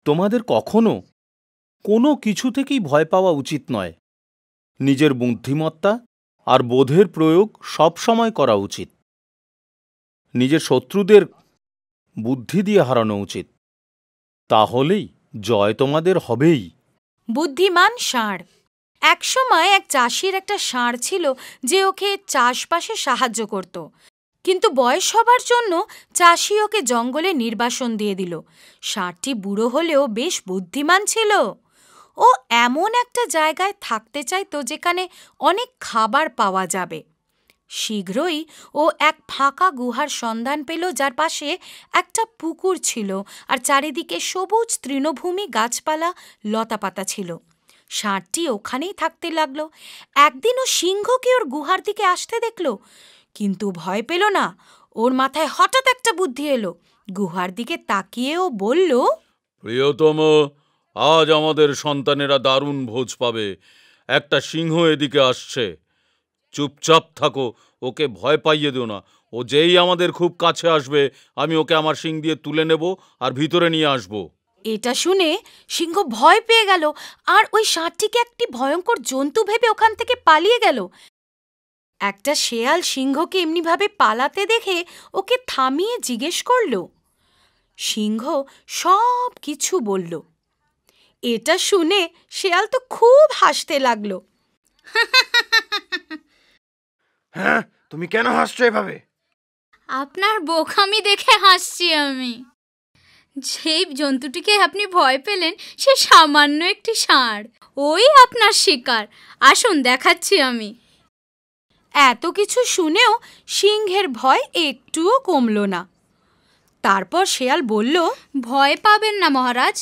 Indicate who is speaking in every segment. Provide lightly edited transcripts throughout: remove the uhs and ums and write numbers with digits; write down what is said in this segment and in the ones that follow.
Speaker 1: তোমাদের কখনো কোনো কিছু থেকেই ভয় পাওয়া উচিত নয়। নিজের বুদ্ধিমত্তা আর বোধের প্রয়োগ সব সময় করা উচিত। নিজের শত্রুদের বুদ্ধি দিয়ে হারানো উচিত, তাহলেই জয় তোমাদের হবেই।
Speaker 2: বুদ্ধিমান ষাঁড়। একসময় এক চাষির একটা ষাঁড় ছিল যে ওকে চাষবাসে সাহায্য করত, কিন্তু বয়স হবার জন্য চাষি ওকে জঙ্গলে নির্বাসন দিয়ে দিল। ষাঁড়টি বুড়ো হলেও বেশ বুদ্ধিমান ছিল। ও এমন একটা জায়গায় থাকতে চাইতো যেখানে অনেক খাবার পাওয়া যাবে। শীঘ্রই ও এক ফাঁকা গুহার সন্ধান পেল, যার পাশে একটা পুকুর ছিল আর চারিদিকে সবুজ তৃণভূমি, গাছপালা, লতাপাতা ছিল। ষাঁড়টি ওখানেই থাকতে লাগলো। একদিন ও সিংহকে ওর গুহার দিকে আসতে দেখল, কিন্তু ভয় পেল না। ওর মাথায় হঠাৎ একটা বুদ্ধি এলো। গুহার দিকে তাকিয়ে ও বলল,
Speaker 1: প্রিয়তম, আজ আমাদের সন্তানেরা দারুণ ভোজ পাবে। একটা সিংহ এদিকে আসছে। চুপচাপ থাকো, ওকে ভয় পাইয়ে দিও না। ও যেই আমাদের খুব কাছে আসবে, আমি ওকে আমার শিং দিয়ে তুলে নেব আর ভিতরে নিয়ে আসব।
Speaker 2: এটা শুনে সিংহ ভয় পেয়ে গেল আর ওই ষাঁড়টিকে একটি ভয়ঙ্কর জন্তু ভেবে ওখান থেকে পালিয়ে গেল। একটা শেয়াল সিংহকে এমনিভাবে পালাতে দেখে ওকে থামিয়ে জিজ্ঞেস করল। সিংহ সব কিছু বলল। এটা শুনে শেয়াল তো খুব হাসতে লাগলো।
Speaker 3: হ্যাঁ, তুমি কেন হাসছো এভাবে?
Speaker 4: আপনার বোকামি দেখে হাসছি আমি। যেই জন্তুটিকে আপনি ভয় পেলেন সে সামান্য একটি ষাঁড়, ওই আপনার শিকার। আসুন দেখাচ্ছি আমি।
Speaker 2: এত কিছু শুনেও সিংহের ভয় একটুও কমল না। তারপর শেয়াল বলল,
Speaker 4: ভয় পাবেন না মহারাজ,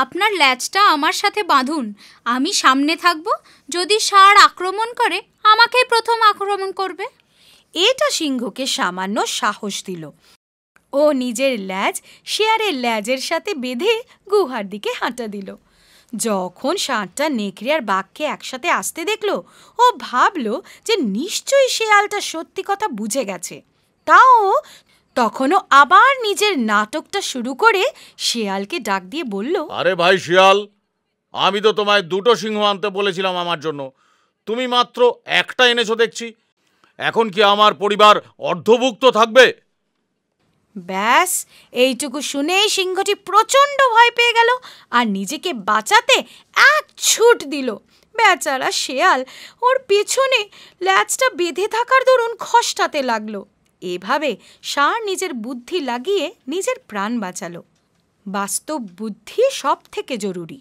Speaker 4: আপনার ল্যাজটা আমার সাথে বাঁধুন। আমি সামনে থাকব। যদি ষাঁড় আক্রমণ করে, আমাকেই প্রথম আক্রমণ করবে।
Speaker 2: এটা সিংহকে সামান্য সাহস দিল। ও নিজের ল্যাজ শেয়ালের ল্যাজের সাথে বেঁধে গুহার দিকে হাঁটা দিল। যখন ষাঁড়টা নেকড়ে আর বাঘকে একসাথে আসতে দেখল, ও ভাবল যে নিশ্চয়ই শেয়ালটা সত্যি কথা বুঝে গেছে। তাও তখনও আবার নিজের নাটকটা শুরু করে শেয়ালকে ডাক দিয়ে বলল,
Speaker 1: আরে ভাই শিয়াল, আমি তো তোমায় দুটো সিংহ আনতে বলেছিলাম আমার জন্য। তুমি মাত্র একটা এনেছো দেখছি। এখন কি আমার পরিবার অর্ধভুক্ত থাকবে?
Speaker 2: ব্যাস, এইটুকু শুনেই সিংহটি প্রচণ্ড ভয় পেয়ে গেল আর নিজেকে বাঁচাতে এক ছুট দিল। বেচারা শেয়াল ওর পেছনে ল্যাজটা বেঁধে থাকার দরুন খসটাতে লাগলো। এভাবে ষাঁড় নিজের বুদ্ধি লাগিয়ে নিজের প্রাণ বাঁচালো। বাস্তব বুদ্ধি সব থেকে জরুরি।